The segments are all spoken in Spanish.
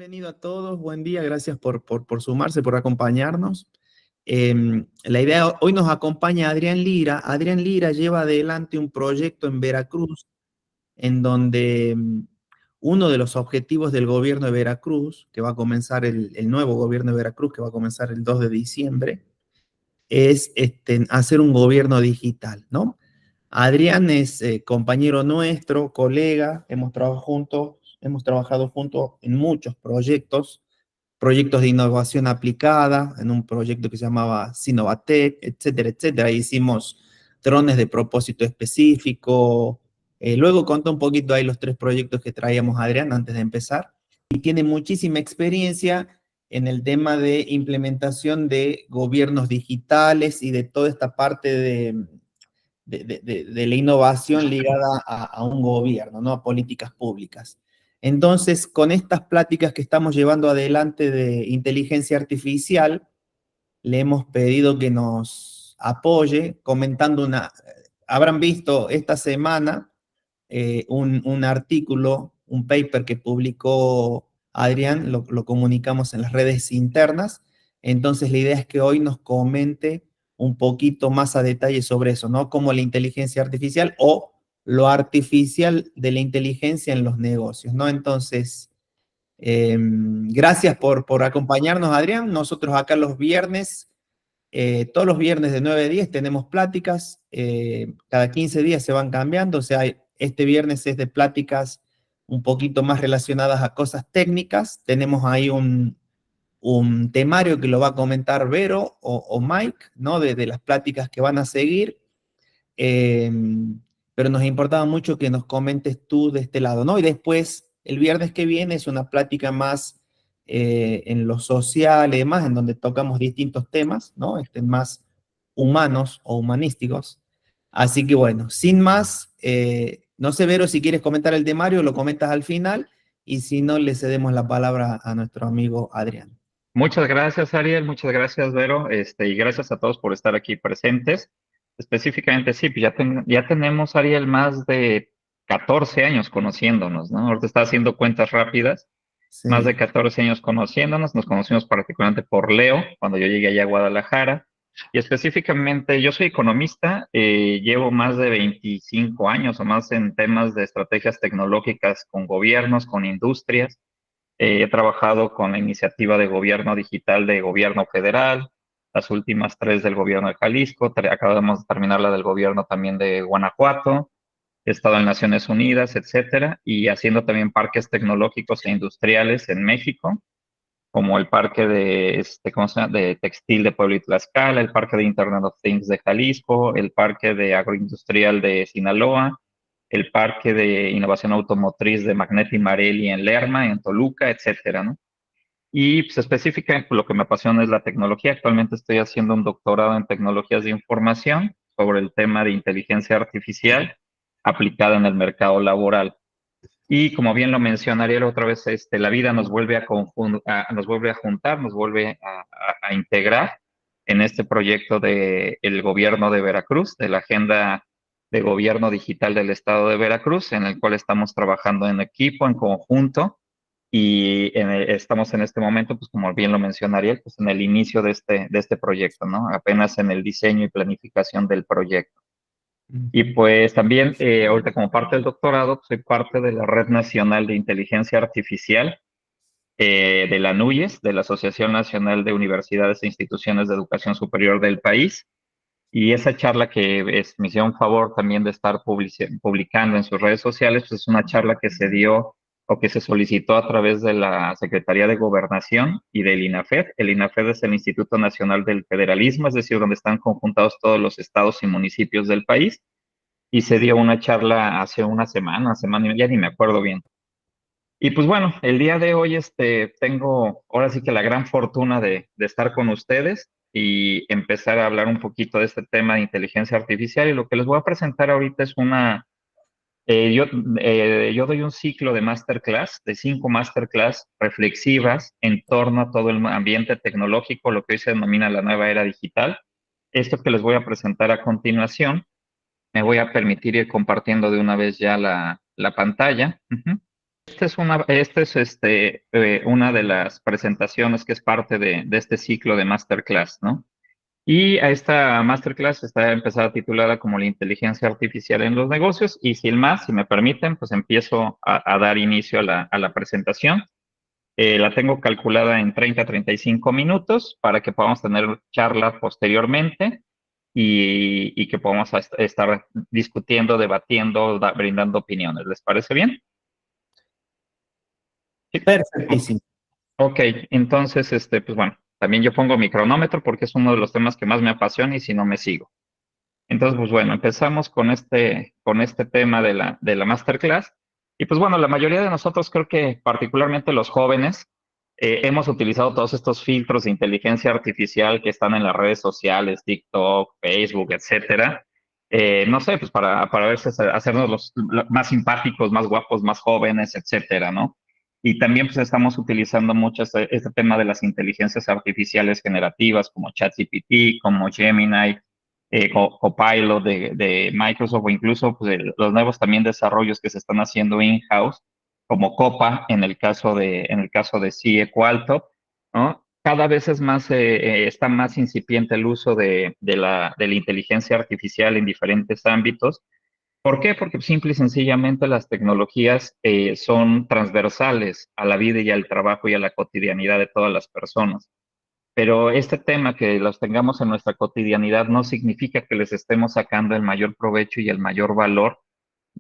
Bienvenido a todos, buen día, gracias por sumarse, por acompañarnos. La idea, hoy nos acompaña Adrián Lira. Adrián Lira lleva adelante un proyecto en Veracruz, en donde uno de los objetivos del gobierno de Veracruz, que va a comenzar el nuevo gobierno de Veracruz, que va a comenzar el 2 de diciembre, es hacer un gobierno digital, ¿no? Adrián es compañero nuestro, colega, hemos trabajado juntos en muchos proyectos de innovación aplicada, en un proyecto que se llamaba Sinovatec, etcétera, etcétera. Hicimos drones de propósito específico. Luego contó un poquito ahí los 3 proyectos que traíamos Adrián antes de empezar. Y tiene muchísima experiencia en el tema de implementación de gobiernos digitales y de toda esta parte de la innovación ligada a un gobierno, ¿no? A políticas públicas. Entonces, con estas pláticas que estamos llevando adelante de inteligencia artificial, le hemos pedido que nos apoye comentando habrán visto esta semana un artículo, un paper que publicó Adrián, lo comunicamos en las redes internas. Entonces, la idea es que hoy nos comente un poquito más a detalle sobre eso, ¿no? Como la inteligencia artificial o lo artificial de la inteligencia en los negocios, ¿no? Entonces, gracias por acompañarnos, Adrián. Nosotros acá los viernes, todos los viernes de 9 a 10 tenemos pláticas, cada 15 días se van cambiando, o sea, este viernes es de pláticas un poquito más relacionadas a cosas técnicas. Tenemos ahí un temario que lo va a comentar Vero o Mike, ¿no? De las pláticas que van a seguir. Eh, pero nos importaba mucho que nos comentes tú de este lado, ¿no? Y después, el viernes que viene es una plática más en lo social y demás, en donde tocamos distintos temas, ¿no? Más humanos o humanísticos. Así que bueno, sin más, no sé, Vero, si quieres comentar el temario, lo comentas al final, y si no, le cedemos la palabra a nuestro amigo Adrián. Muchas gracias, Ariel. Muchas gracias, Vero. Y gracias a todos por estar aquí presentes. Específicamente, sí, pues ya tenemos, Ariel, más de 14 años conociéndonos, ¿no? Ahorita está haciendo cuentas rápidas. Más de Sí, 14 años conociéndonos. Nos conocimos particularmente por Leo, cuando yo llegué allá a Guadalajara. Y específicamente, yo soy economista, llevo más de 25 años o más en temas de estrategias tecnológicas con gobiernos, con industrias. He trabajado con la iniciativa de gobierno digital de gobierno federal, las últimas 3 del gobierno de Jalisco, acabamos de terminar la del gobierno también de Guanajuato, he estado en Naciones Unidas, etcétera, y haciendo también parques tecnológicos e industriales en México, como el parque ¿cómo se llama? De textil de Puebla y Tlaxcala, el parque de Internet of Things de Jalisco, el parque de agroindustrial de Sinaloa, el parque de innovación automotriz de Magneti Marelli en Lerma, en Toluca, etcétera, ¿no? Y pues específicamente lo que me apasiona es la tecnología. Actualmente estoy haciendo un doctorado en tecnologías de información sobre el tema de inteligencia artificial aplicada en el mercado laboral. Y como bien lo mencionaría otra vez, la vida nos vuelve nos vuelve a juntar, nos vuelve a integrar en este proyecto del gobierno de Veracruz, de la agenda de gobierno digital del estado de Veracruz, en el cual estamos trabajando en equipo, en conjunto, y estamos en este momento, pues como bien lo mencionaría, pues en el inicio de este proyecto, ¿no? Apenas en el diseño y planificación del proyecto. Y pues también, ahorita como parte del doctorado, pues, soy parte de la Red Nacional de Inteligencia Artificial de la NUYES, de la Asociación Nacional de Universidades e Instituciones de Educación Superior del país. Y esa charla me hicieron favor también de estar publicando en sus redes sociales, pues es una charla que se dio o que se solicitó a través de la Secretaría de Gobernación y del INAFED. El INAFED es el Instituto Nacional del Federalismo, es decir, donde están conjuntados todos los estados y municipios del país, y se dio una charla hace una semana, ya ni me acuerdo bien. Y pues bueno, el día de hoy tengo ahora sí que la gran fortuna de estar con ustedes y empezar a hablar un poquito de este tema de inteligencia artificial. Y lo que les voy a presentar ahorita es eh, yo, yo doy un ciclo de masterclass, de 5 masterclass reflexivas en torno a todo el ambiente tecnológico, lo que hoy se denomina la nueva era digital. Esto que les voy a presentar a continuación, me voy a permitir ir compartiendo de una vez ya la pantalla. Ujú. Una de las presentaciones que es parte de este ciclo de Masterclass, ¿no? Y a esta Masterclass está empezada titulada como la inteligencia artificial en los negocios. Y sin más, si me permiten, pues empiezo a dar inicio a la presentación. La tengo calculada en 30 a 35 minutos para que podamos tener charla posteriormente y que podamos estar discutiendo, debatiendo, brindando opiniones. ¿Les parece bien? Sí. Perfectísimo. Ok, entonces, pues bueno, también yo pongo mi cronómetro porque es uno de los temas que más me apasiona y si no me sigo. Entonces, pues bueno, empezamos con este tema de la masterclass. Y pues bueno, la mayoría de nosotros, creo que particularmente los jóvenes, hemos utilizado todos estos filtros de inteligencia artificial que están en las redes sociales, TikTok, Facebook, etcétera. No sé, pues para verse, hacernos los más simpáticos, más guapos, más jóvenes, etcétera, ¿no? Y también pues estamos utilizando mucho este tema de las inteligencias artificiales generativas como ChatGPT, como Gemini, Copilot de Microsoft, o incluso pues, los nuevos también desarrollos que se están haciendo in-house, como Copa en el caso de CIE Qualtop, ¿no? Cada vez es más, está más incipiente el uso de la inteligencia artificial en diferentes ámbitos. ¿Por qué? Porque simple y sencillamente las tecnologías son transversales a la vida y al trabajo y a la cotidianidad de todas las personas. Pero este tema, que los tengamos en nuestra cotidianidad, no significa que les estemos sacando el mayor provecho y el mayor valor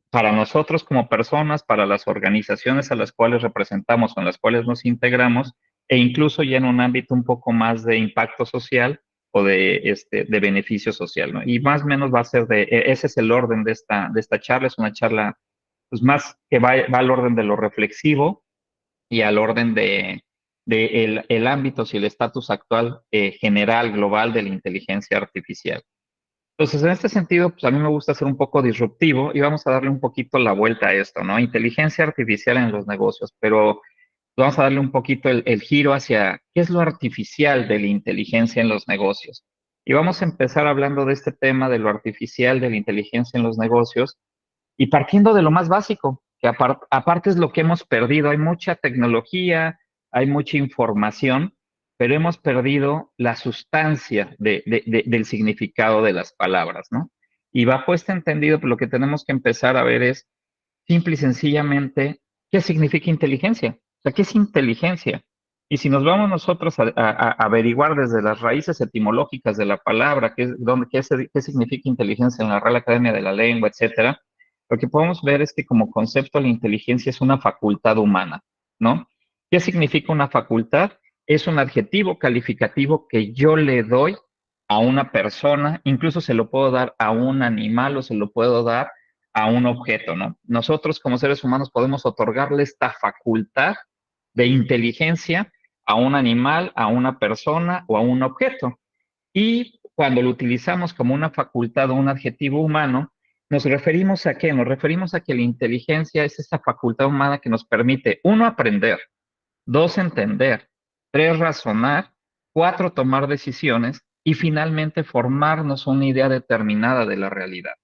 para nosotros como personas, para las organizaciones a las cuales representamos o en las cuales nos integramos, e incluso ya en un ámbito un poco más de impacto social o de beneficio social, ¿no? Y más o menos va a ser ese es el orden de esta charla. Es una charla pues más que va al orden de lo reflexivo y al orden de el ámbito y el estatus actual general, global de la inteligencia artificial. Entonces, en este sentido, pues a mí me gusta ser un poco disruptivo y vamos a darle un poquito la vuelta a esto, ¿no? Inteligencia artificial en los negocios, pero vamos a darle un poquito el giro hacia qué es lo artificial de la inteligencia en los negocios. Y vamos a empezar hablando de este tema de lo artificial de la inteligencia en los negocios y partiendo de lo más básico, que aparte es lo que hemos perdido. Hay mucha tecnología, hay mucha información, pero hemos perdido la sustancia del significado de las palabras, ¿no? Y bajo este entendido, pues lo que tenemos que empezar a ver es simple y sencillamente qué significa inteligencia. O sea, ¿qué es inteligencia? Y si nos vamos nosotros a averiguar desde las raíces etimológicas de la palabra, qué significa inteligencia en la Real Academia de la Lengua, etcétera, lo que podemos ver es que como concepto la inteligencia es una facultad humana, ¿no? ¿Qué significa una facultad? Es un adjetivo calificativo que yo le doy a una persona, incluso se lo puedo dar a un animal o se lo puedo dar a un objeto, ¿no? Nosotros como seres humanos podemos otorgarle esta facultad de inteligencia a un animal, a una persona o a un objeto. Y cuando lo utilizamos como una facultad o un adjetivo humano, ¿nos referimos a qué? Nos referimos a que la inteligencia es esa facultad humana que nos permite, uno, aprender, dos, entender, tres, razonar, cuatro, tomar decisiones y finalmente formarnos una idea determinada de la realidad.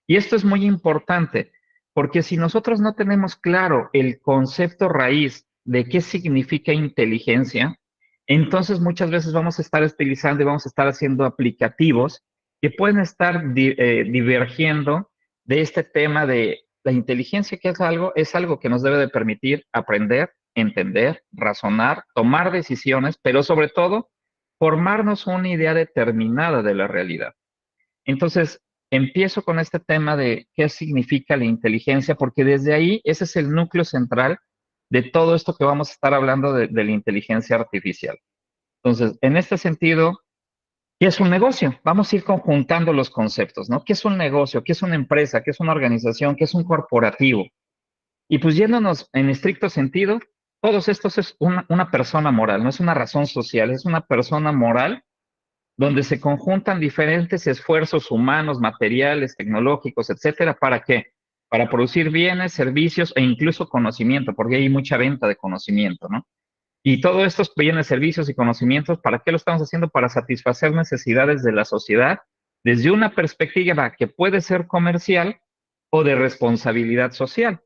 Y esto es muy importante porque si nosotros no tenemos claro el concepto raíz de qué significa inteligencia, entonces muchas veces vamos a estar utilizando y vamos a estar haciendo aplicativos que pueden estar divergiendo de este tema de la inteligencia, que es algo que nos debe de permitir aprender, entender, razonar, tomar decisiones, pero sobre todo formarnos una idea determinada de la realidad. Entonces, empiezo con este tema de qué significa la inteligencia, porque desde ahí ese es el núcleo central de todo esto que vamos a estar hablando de la inteligencia artificial. Entonces, en este sentido, ¿qué es un negocio? Vamos a ir conjuntando los conceptos, ¿no? ¿Qué es un negocio? ¿Qué es una empresa? ¿Qué es una organización? ¿Qué es un corporativo? Y pues yéndonos en estricto sentido, todos estos es una persona moral, no es una razón social, es una persona moral donde se conjuntan diferentes esfuerzos humanos, materiales, tecnológicos, etcétera. ¿Para qué? Para producir bienes, servicios e incluso conocimiento, porque hay mucha venta de conocimiento, ¿no? Y todos estos bienes, servicios y conocimientos, ¿para qué lo estamos haciendo? Para satisfacer necesidades de la sociedad desde una perspectiva que puede ser comercial o de responsabilidad social,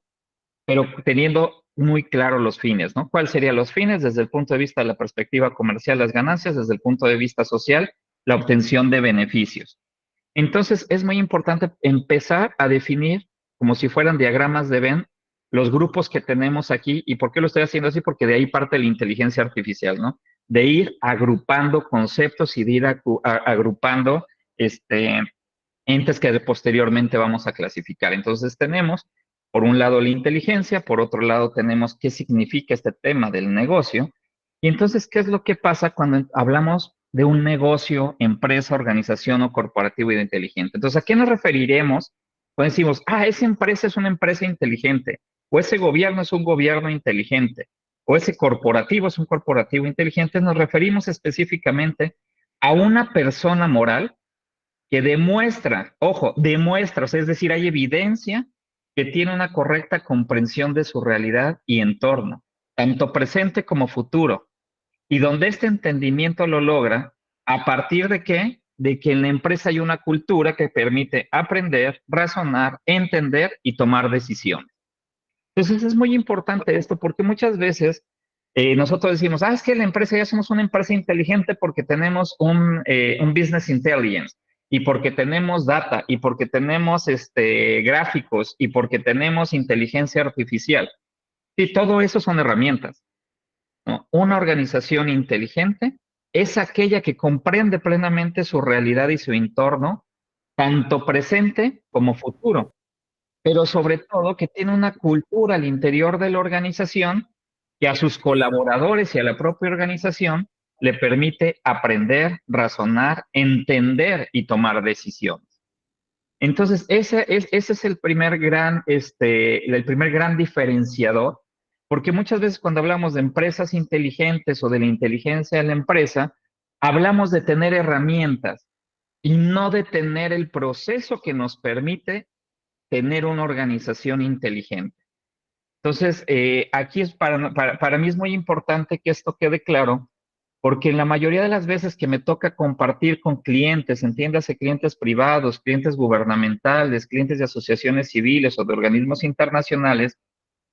pero teniendo muy claro los fines, ¿no? ¿Cuáles serían los fines desde el punto de vista de la perspectiva comercial, las ganancias, desde el punto de vista social, la obtención de beneficios? Entonces, es muy importante empezar a definir, como si fueran diagramas de Venn, los grupos que tenemos aquí. ¿Y por qué lo estoy haciendo así? Porque de ahí parte la inteligencia artificial, ¿no? De ir agrupando conceptos y de ir agrupando entes que posteriormente vamos a clasificar. Entonces, tenemos, por un lado, la inteligencia, por otro lado, tenemos qué significa este tema del negocio. Y entonces, ¿qué es lo que pasa cuando hablamos de un negocio, empresa, organización o corporativo y de inteligente? Entonces, ¿a qué nos referiremos cuando decimos, esa empresa es una empresa inteligente, o ese gobierno es un gobierno inteligente, o ese corporativo es un corporativo inteligente? Nos referimos específicamente a una persona moral que demuestra, ojo, demuestra, o sea, es decir, hay evidencia que tiene una correcta comprensión de su realidad y entorno, tanto presente como futuro, y donde este entendimiento lo logra, ¿a partir de qué? De que en la empresa hay una cultura que permite aprender, razonar, entender y tomar decisiones. Entonces es muy importante esto porque muchas veces nosotros decimos, es que la empresa ya somos una empresa inteligente porque tenemos un business intelligence y porque tenemos data y porque tenemos gráficos y porque tenemos inteligencia artificial. Y todo eso son herramientas, ¿no? Una organización inteligente es aquella que comprende plenamente su realidad y su entorno, tanto presente como futuro, pero sobre todo que tiene una cultura al interior de la organización que a sus colaboradores y a la propia organización le permite aprender, razonar, entender y tomar decisiones. Entonces, ese es el primer gran diferenciador, porque muchas veces cuando hablamos de empresas inteligentes o de la inteligencia de la empresa, hablamos de tener herramientas y no de tener el proceso que nos permite tener una organización inteligente. Entonces, aquí para mí es muy importante que esto quede claro, porque en la mayoría de las veces que me toca compartir con clientes, entiéndase clientes privados, clientes gubernamentales, clientes de asociaciones civiles o de organismos internacionales,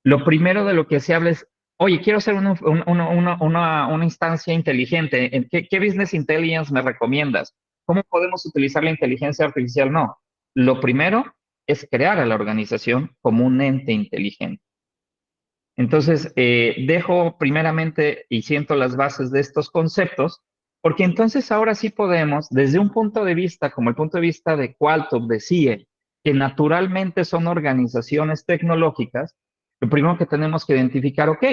lo primero de lo que se habla es, oye, quiero hacer una instancia inteligente. ¿Qué business intelligence me recomiendas? ¿Cómo podemos utilizar la inteligencia artificial? No. Lo primero es crear a la organización como un ente inteligente. Entonces, dejo primeramente y siento las bases de estos conceptos, porque entonces ahora sí podemos, desde un punto de vista, como el punto de vista de Qualcomm, de CIE, que naturalmente son organizaciones tecnológicas, lo primero que tenemos que identificar, ok,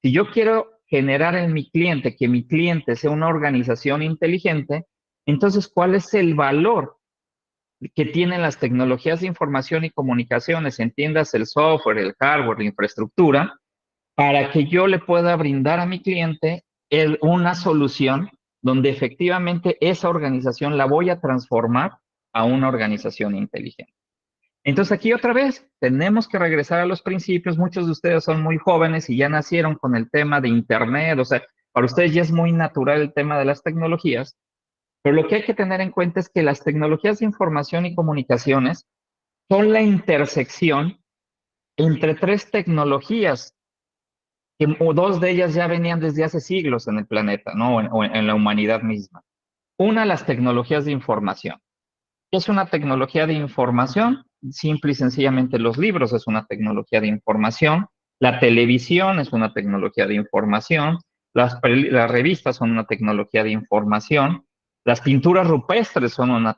si yo quiero generar en mi cliente, que mi cliente sea una organización inteligente, entonces, ¿cuál es el valor que tienen las tecnologías de información y comunicaciones? Entiendas el software, el hardware, la infraestructura, para que yo le pueda brindar a mi cliente una solución donde efectivamente esa organización la voy a transformar a una organización inteligente. Entonces aquí otra vez tenemos que regresar a los principios. Muchos de ustedes son muy jóvenes y ya nacieron con el tema de Internet, o sea, para ustedes ya es muy natural el tema de las tecnologías, pero lo que hay que tener en cuenta es que las tecnologías de información y comunicaciones son la intersección entre tres tecnologías que dos de ellas ya venían desde hace siglos en el planeta, ¿no? O en la humanidad misma. Una, las tecnologías de información. ¿Qué es una tecnología de información? Simple y sencillamente los libros es una tecnología de información, la televisión es una tecnología de información, las revistas son una tecnología de información, las pinturas rupestres son una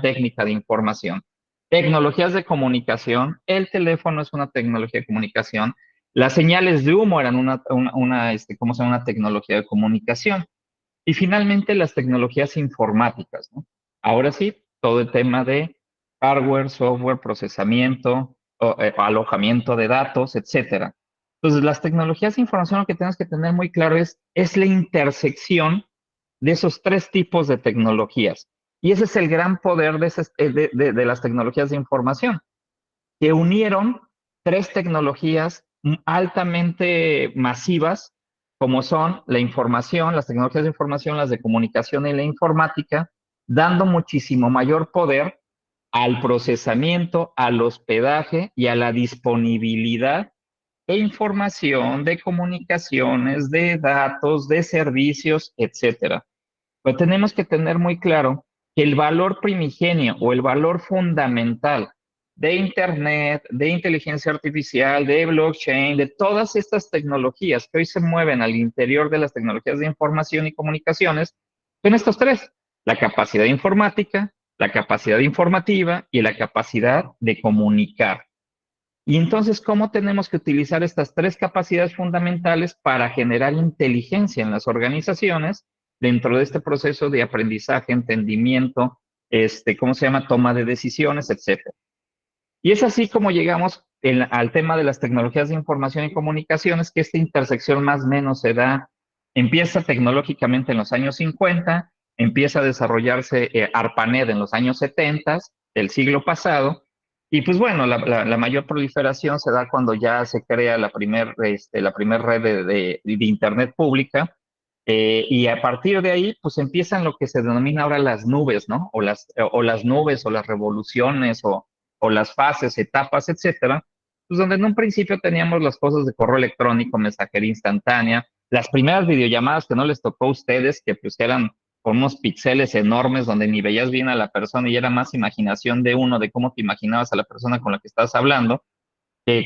técnica de información. Tecnologías de comunicación, el teléfono es una tecnología de comunicación, las señales de humo eran ¿cómo se llama? Una tecnología de comunicación. Y finalmente las tecnologías informáticas, ¿no? Ahora sí, todo el tema de hardware, software, procesamiento, alojamiento de datos, etcétera. Entonces, las tecnologías de información, lo que tenemos que tener muy claro es la intersección de esos tres tipos de tecnologías. Y ese es el gran poder de las tecnologías de información, que unieron tres tecnologías altamente masivas, como son la información, las tecnologías de información, las de comunicación y la informática, dando muchísimo mayor poder al procesamiento, al hospedaje y a la disponibilidad de información, de comunicaciones, de datos, de servicios, etcétera. Pero tenemos que tener muy claro que el valor primigenio o el valor fundamental de Internet, de inteligencia artificial, de blockchain, de todas estas tecnologías que hoy se mueven al interior de las tecnologías de información y comunicaciones, son estos tres: la capacidad informática, la capacidad informativa y la capacidad de comunicar. Y entonces, ¿cómo tenemos que utilizar estas tres capacidades fundamentales para generar inteligencia en las organizaciones dentro de este proceso de aprendizaje, entendimiento, ¿cómo se llama? Toma de decisiones, etcétera? Y es así como llegamos al tema de las tecnologías de información y comunicaciones, que esta intersección más o menos se da, empieza tecnológicamente en los años 50, empieza a desarrollarse ARPANET en los años 70 del siglo pasado, y pues bueno, la mayor proliferación se da cuando ya se crea la primer red de Internet pública, y a partir de ahí, pues empiezan lo que se denomina ahora las nubes, ¿no? O las nubes, o las revoluciones, o las fases, etapas, etcétera, pues donde en un principio teníamos las cosas de correo electrónico, mensajería instantánea, las primeras videollamadas que no les tocó a ustedes, que pues eran con unos píxeles enormes donde ni veías bien a la persona y era más imaginación de uno, de cómo te imaginabas a la persona con la que estás hablando,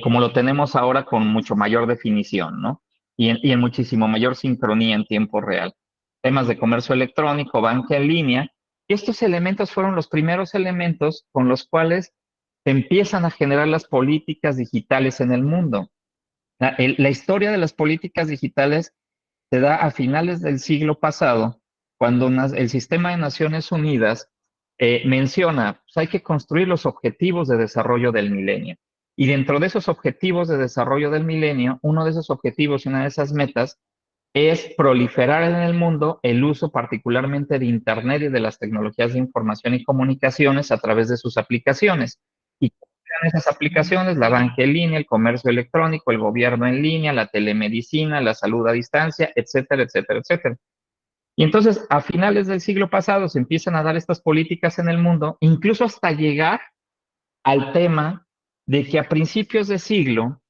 como lo tenemos ahora con mucho mayor definición, ¿no? Y en muchísimo mayor sincronía en tiempo real. Temas de comercio electrónico, banca en línea. Estos elementos fueron los primeros elementos con los cuales se empiezan a generar las políticas digitales en el mundo. La historia de las políticas digitales se da a finales del siglo pasado, cuando el sistema de Naciones Unidas menciona, pues hay que construir los objetivos de desarrollo del milenio. Y dentro de esos objetivos de desarrollo del milenio, uno de esos objetivos y una de esas metas es proliferar en el mundo el uso particularmente de Internet y de las tecnologías de información y comunicaciones a través de sus aplicaciones. Y esas aplicaciones: la banca en línea, el comercio electrónico, el gobierno en línea, la telemedicina, la salud a distancia, etcétera, etcétera, etcétera. Y entonces, a finales del siglo pasado se empiezan a dar estas políticas en el mundo, incluso hasta llegar al tema de que a principios de siglo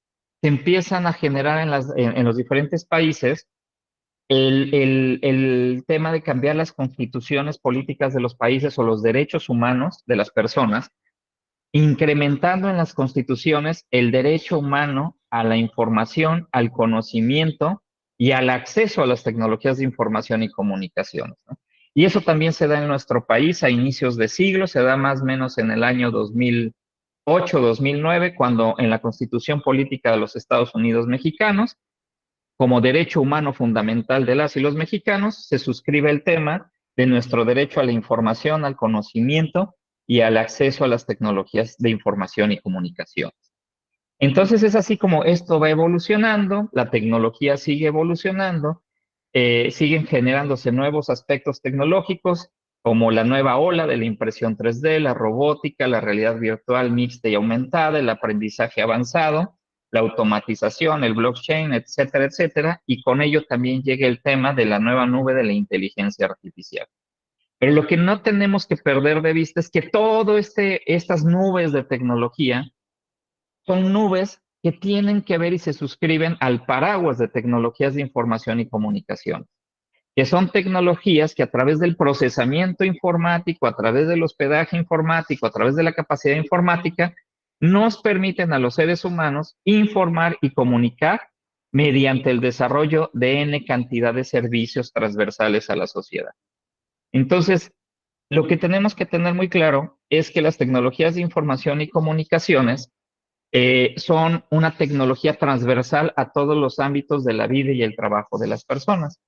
se empiezan a generar en los diferentes países el tema de cambiar las constituciones políticas de los países o los derechos humanos de las personas, incrementando en las constituciones el derecho humano a la información, al conocimiento y al acceso a las tecnologías de información y comunicaciones, ¿no? Y eso también se da en nuestro país a inicios de siglo, se da más o menos en el año 2008, 2009, cuando en la Constitución Política de los Estados Unidos Mexicanos, como derecho humano fundamental de las y los mexicanos, se suscribe el tema de nuestro derecho a la información, al conocimiento y al acceso a las tecnologías de información y comunicación. Entonces es así como esto va evolucionando, la tecnología sigue evolucionando, siguen generándose nuevos aspectos tecnológicos, como la nueva ola de la impresión 3D, la robótica, la realidad virtual mixta y aumentada, el aprendizaje avanzado, la automatización, el blockchain, etcétera, etcétera, y con ello también llega el tema de la nueva nube de la inteligencia artificial. Pero lo que no tenemos que perder de vista es que estas nubes de tecnología son nubes que tienen que ver y se suscriben al paraguas de tecnologías de información y comunicación, que son tecnologías que a través del procesamiento informático, a través del hospedaje informático, a través de la capacidad informática, nos permiten a los seres humanos informar y comunicar mediante el desarrollo de N cantidad de servicios transversales a la sociedad. Entonces, lo que tenemos que tener muy claro es que las tecnologías de información y comunicaciones son una tecnología transversal a todos los ámbitos de la vida y el trabajo de las personas.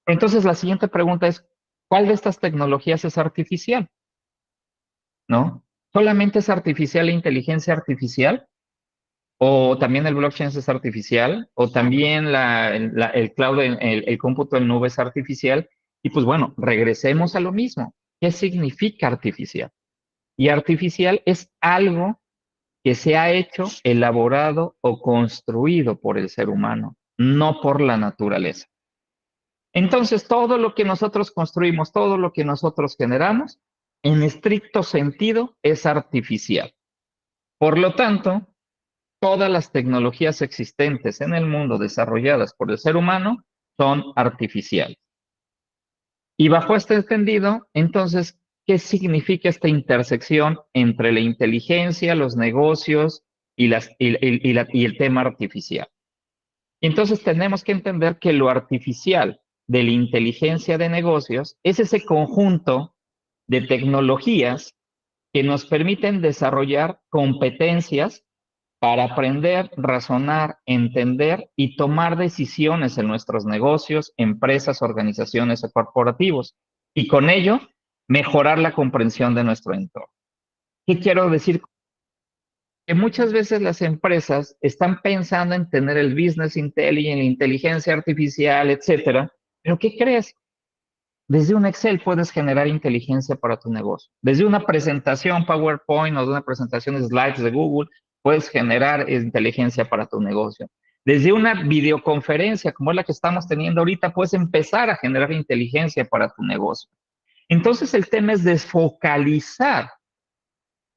Entonces, la siguiente pregunta es, ¿cuál de estas tecnologías es artificial? ¿No? ¿Solamente es artificial la inteligencia artificial? ¿O también el blockchain es artificial? ¿O también el cloud, el cómputo en nube es artificial? Y pues bueno, regresemos a lo mismo. ¿Qué significa artificial? Y artificial es algo que se ha hecho, elaborado o construido por el ser humano, no por la naturaleza. Entonces, todo lo que nosotros construimos, todo lo que nosotros generamos, en estricto sentido, es artificial. Por lo tanto, todas las tecnologías existentes en el mundo desarrolladas por el ser humano son artificiales. Y bajo este entendido, entonces, ¿qué significa esta intersección entre la inteligencia, los negocios y el tema artificial? Entonces tenemos que entender que lo artificial de la inteligencia de negocios es ese conjunto de tecnologías que nos permiten desarrollar competencias para aprender, razonar, entender y tomar decisiones en nuestros negocios, empresas, organizaciones o corporativos. Y con ello, mejorar la comprensión de nuestro entorno. ¿Qué quiero decir? Que muchas veces las empresas están pensando en tener el business intelligence, la inteligencia artificial, etcétera. Pero ¿qué crees? Desde un Excel puedes generar inteligencia para tu negocio. Desde una presentación PowerPoint o de una presentación de slides de Google, puedes generar inteligencia para tu negocio. Desde una videoconferencia como es la que estamos teniendo ahorita, puedes empezar a generar inteligencia para tu negocio. Entonces el tema es desfocalizar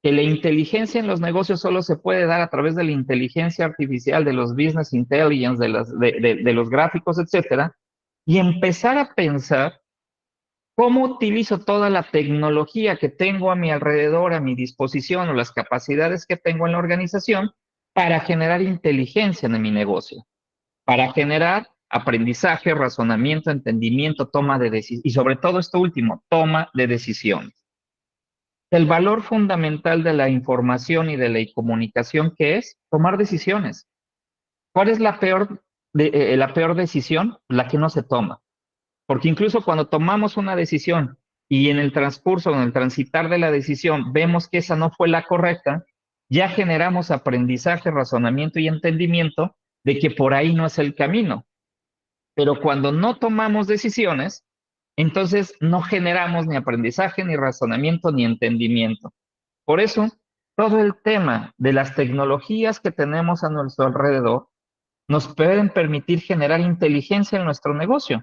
que la inteligencia en los negocios solo se puede dar a través de la inteligencia artificial, de los business intelligence, de los gráficos, etcétera, y empezar a pensar cómo utilizo toda la tecnología que tengo a mi alrededor, a mi disposición, o las capacidades que tengo en la organización para generar inteligencia en mi negocio, para generar aprendizaje, razonamiento, entendimiento, toma de decisiones, y sobre todo esto último, toma de decisiones. El valor fundamental de la información y de la comunicación, ¿qué es? Tomar decisiones. ¿Cuál es la peor decisión? La que no se toma. Porque incluso cuando tomamos una decisión y en el transcurso, en el transitar de la decisión, vemos que esa no fue la correcta, ya generamos aprendizaje, razonamiento y entendimiento de que por ahí no es el camino. Pero cuando no tomamos decisiones, entonces no generamos ni aprendizaje, ni razonamiento, ni entendimiento. Por eso, todo el tema de las tecnologías que tenemos a nuestro alrededor nos pueden permitir generar inteligencia en nuestro negocio.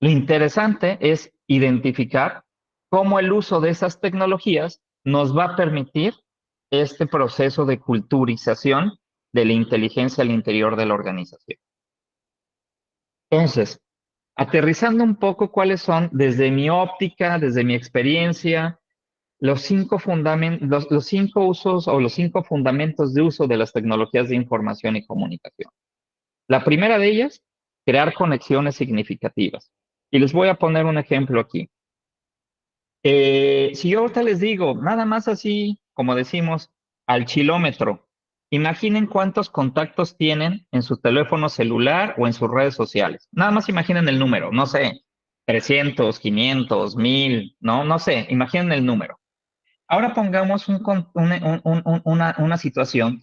Lo interesante es identificar cómo el uso de esas tecnologías nos va a permitir este proceso de culturización de la inteligencia al interior de la organización. Entonces, aterrizando un poco cuáles son, desde mi óptica, desde mi experiencia, los cinco usos o los 5 fundamentos de uso de las tecnologías de información y comunicación. La primera de ellas, crear conexiones significativas. Y les voy a poner un ejemplo aquí. Si yo ahorita les digo, nada más así, como decimos, al chilómetro, imaginen cuántos contactos tienen en su teléfono celular o en sus redes sociales. Nada más imaginen el número, no sé, 300, 500, 1000, no sé, imaginen el número. Ahora pongamos una situación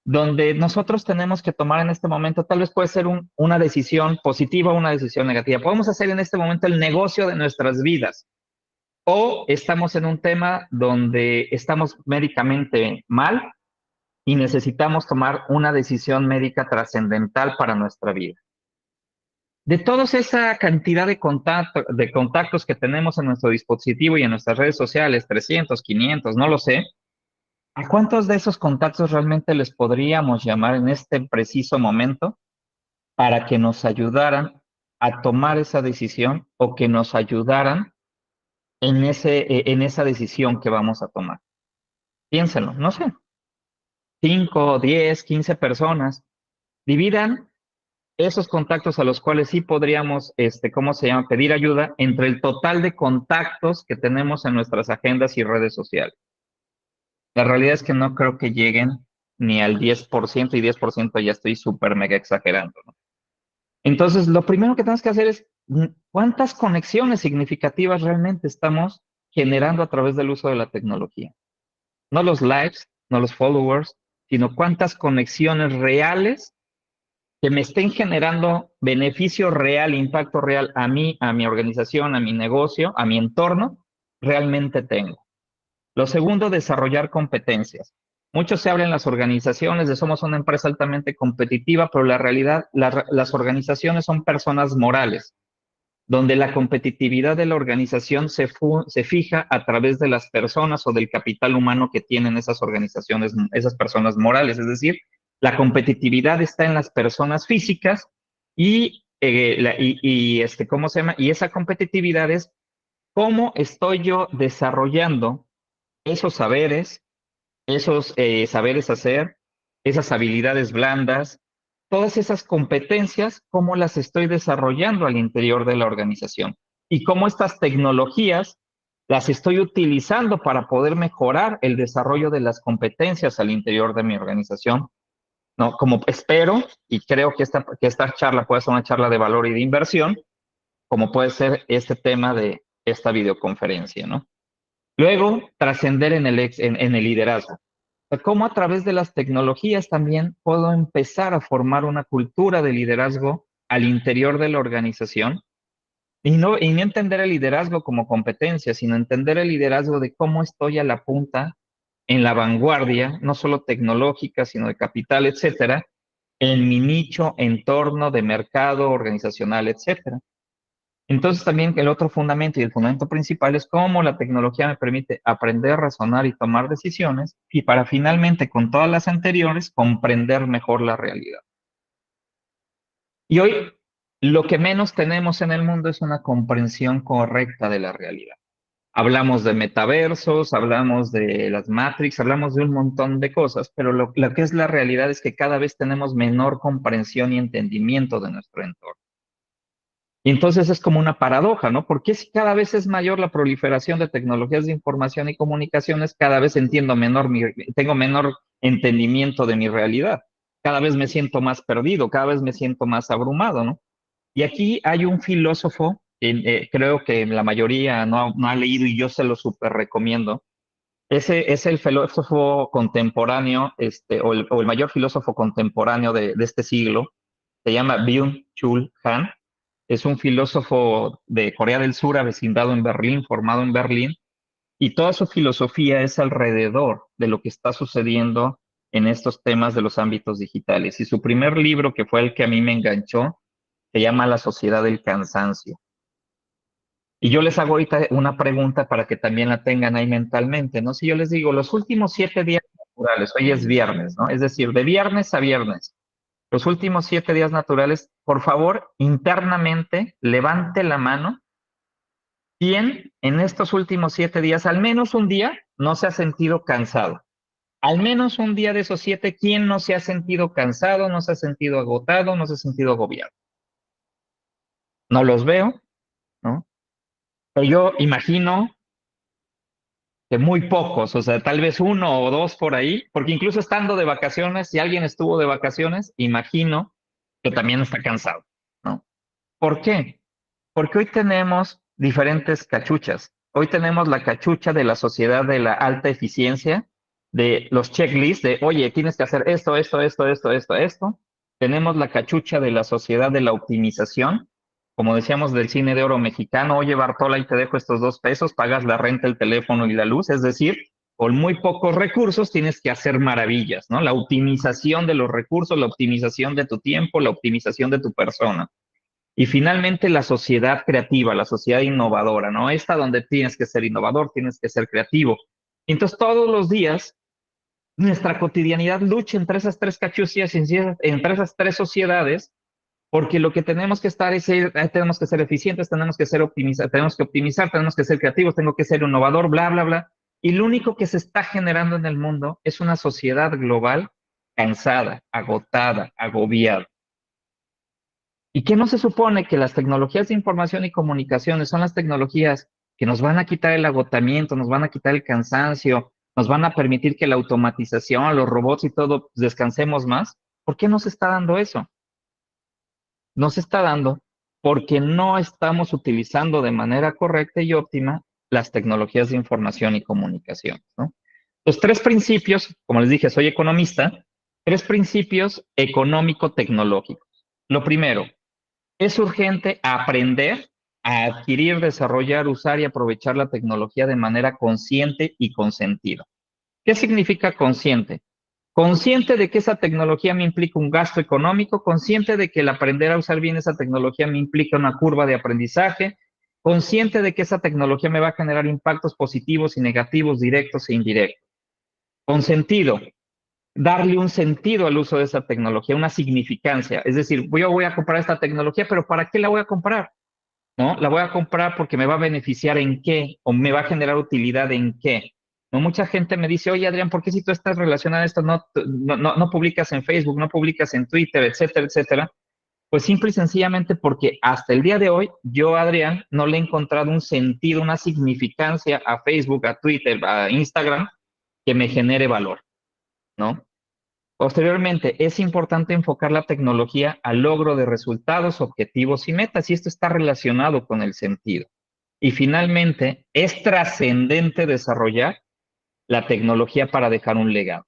donde nosotros tenemos que tomar en este momento, tal vez puede ser una decisión positiva o una decisión negativa. Podemos hacer en este momento el negocio de nuestras vidas. O estamos en un tema donde estamos médicamente mal y necesitamos tomar una decisión médica trascendental para nuestra vida. De toda esa cantidad de contactos que tenemos en nuestro dispositivo y en nuestras redes sociales, 300, 500, no lo sé, ¿a cuántos de esos contactos realmente les podríamos llamar en este preciso momento para que nos ayudaran a tomar esa decisión o que nos ayudaran en esa decisión que vamos a tomar? Piénsenlo, no sé, 5, 10, 15 personas. Dividan esos contactos a los cuales sí podríamos, ¿cómo se llama? Pedir ayuda entre el total de contactos que tenemos en nuestras agendas y redes sociales. La realidad es que no creo que lleguen ni al 10%, y 10% ya estoy súper mega exagerando, ¿no? Entonces, lo primero que tenemos que hacer es, ¿cuántas conexiones significativas realmente estamos generando a través del uso de la tecnología? No los likes, no los followers, sino cuántas conexiones reales que me estén generando beneficio real, impacto real a mí, a mi organización, a mi negocio, a mi entorno, realmente tengo. Lo segundo, desarrollar competencias. Mucho se habla en las organizaciones de somos una empresa altamente competitiva, pero la realidad, las organizaciones son personas morales, donde la competitividad de la organización se fija a través de las personas o del capital humano que tienen esas organizaciones, esas personas morales, es decir, La competitividad está en las personas físicas y, ¿cómo se llama? Y esa competitividad es cómo estoy yo desarrollando esos saberes hacer, esas habilidades blandas, todas esas competencias, cómo las estoy desarrollando al interior de la organización y cómo estas tecnologías las estoy utilizando para poder mejorar el desarrollo de las competencias al interior de mi organización, ¿no? Como espero y creo que esta charla puede ser una charla de valor y de inversión, como puede ser este tema de esta videoconferencia, ¿no? Luego, trascender en el liderazgo. Cómo a través de las tecnologías también puedo empezar a formar una cultura de liderazgo al interior de la organización y no entender el liderazgo como competencia, sino entender el liderazgo de cómo estoy a la punta, en la vanguardia, no solo tecnológica, sino de capital, etcétera, en mi nicho, entorno de mercado, organizacional, etcétera. Entonces también el otro fundamento y el fundamento principal es cómo la tecnología me permite aprender, razonar y tomar decisiones y para finalmente con todas las anteriores comprender mejor la realidad. Y hoy lo que menos tenemos en el mundo es una comprensión correcta de la realidad. Hablamos de metaversos, hablamos de las Matrix, hablamos de un montón de cosas, pero lo que es la realidad es que cada vez tenemos menor comprensión y entendimiento de nuestro entorno. Y entonces es como una paradoja, ¿no? Porque si cada vez es mayor la proliferación de tecnologías de información y comunicaciones, cada vez tengo menor entendimiento de mi realidad. Cada vez me siento más perdido, cada vez me siento más abrumado, ¿no? Y aquí hay un filósofo, creo que la mayoría no ha leído y yo se lo súper recomiendo. Ese es el filósofo contemporáneo, o el mayor filósofo contemporáneo de este siglo. Se llama Byung-Chul Han. Es un filósofo de Corea del Sur, avecindado en Berlín, formado en Berlín, y toda su filosofía es alrededor de lo que está sucediendo en estos temas de los ámbitos digitales. Y su primer libro, que fue el que a mí me enganchó, se llama La sociedad del cansancio. Y yo les hago ahorita una pregunta para que también la tengan ahí mentalmente, ¿no? Si yo les digo, los últimos 7 días naturales, hoy es viernes, ¿no? Es decir, de viernes a viernes, los últimos 7 días naturales, por favor, internamente, levante la mano. ¿Quién en estos últimos 7 días, al menos un día, no se ha sentido cansado? Al menos un día de esos 7, ¿quién no se ha sentido cansado, no se ha sentido agotado, no se ha sentido agobiado? No los veo, ¿no? Pero yo imagino que muy pocos, o sea, tal vez uno o dos por ahí, porque incluso estando de vacaciones, si alguien estuvo de vacaciones, imagino que también está cansado, ¿no? ¿Por qué? Porque hoy tenemos diferentes cachuchas. Hoy tenemos la cachucha de la sociedad de la alta eficiencia, de los checklists, de, oye, tienes que hacer esto, esto, esto, esto, esto, esto. Tenemos la cachucha de la sociedad de la optimización, como decíamos del cine de oro mexicano, oye, Bartola, y te dejo estos 2 pesos, pagas la renta, el teléfono y la luz. Es decir, con muy pocos recursos tienes que hacer maravillas, ¿no? La optimización de los recursos, la optimización de tu tiempo, la optimización de tu persona. Y finalmente la sociedad creativa, la sociedad innovadora, ¿no? Esta donde tienes que ser innovador, tienes que ser creativo. Entonces todos los días nuestra cotidianidad lucha entre esas tres cachucias, entre esas tres sociedades, porque lo que tenemos que estar tenemos que ser eficientes, tenemos que optimizar, tenemos que ser creativos, tengo que ser innovador, bla, bla, bla. Y lo único que se está generando en el mundo es una sociedad global cansada, agotada, agobiada. ¿Y qué no se supone que las tecnologías de información y comunicaciones son las tecnologías que nos van a quitar el agotamiento, nos van a quitar el cansancio, nos van a permitir que la automatización, los robots y todo descansemos más? ¿Por qué no se está dando eso? No se está dando porque no estamos utilizando de manera correcta y óptima las tecnologías de información y comunicación, ¿no? Los 3 principios, como les dije, soy economista, 3 principios económico-tecnológicos. Lo primero, es urgente aprender a adquirir, desarrollar, usar y aprovechar la tecnología de manera consciente y con sentido. ¿Qué significa consciente? Consciente de que esa tecnología me implica un gasto económico, consciente de que el aprender a usar bien esa tecnología me implica una curva de aprendizaje, consciente de que esa tecnología me va a generar impactos positivos y negativos, directos e indirectos. Con sentido, darle un sentido al uso de esa tecnología, una significancia. Es decir, yo voy a comprar esta tecnología, pero ¿para qué la voy a comprar? ¿No? La voy a comprar porque me va a beneficiar en qué, o me va a generar utilidad en qué. ¿No? Mucha gente me dice, oye, Adrián, ¿por qué si tú estás relacionado a esto no publicas en Facebook, no publicas en Twitter, etcétera, etcétera? Pues simple y sencillamente porque hasta el día de hoy, yo, Adrián, no le he encontrado un sentido, una significancia a Facebook, a Twitter, a Instagram, que me genere valor, ¿no? Posteriormente, es importante enfocar la tecnología al logro de resultados, objetivos y metas, y esto está relacionado con el sentido. Y finalmente, es trascendente desarrollar la tecnología para dejar un legado.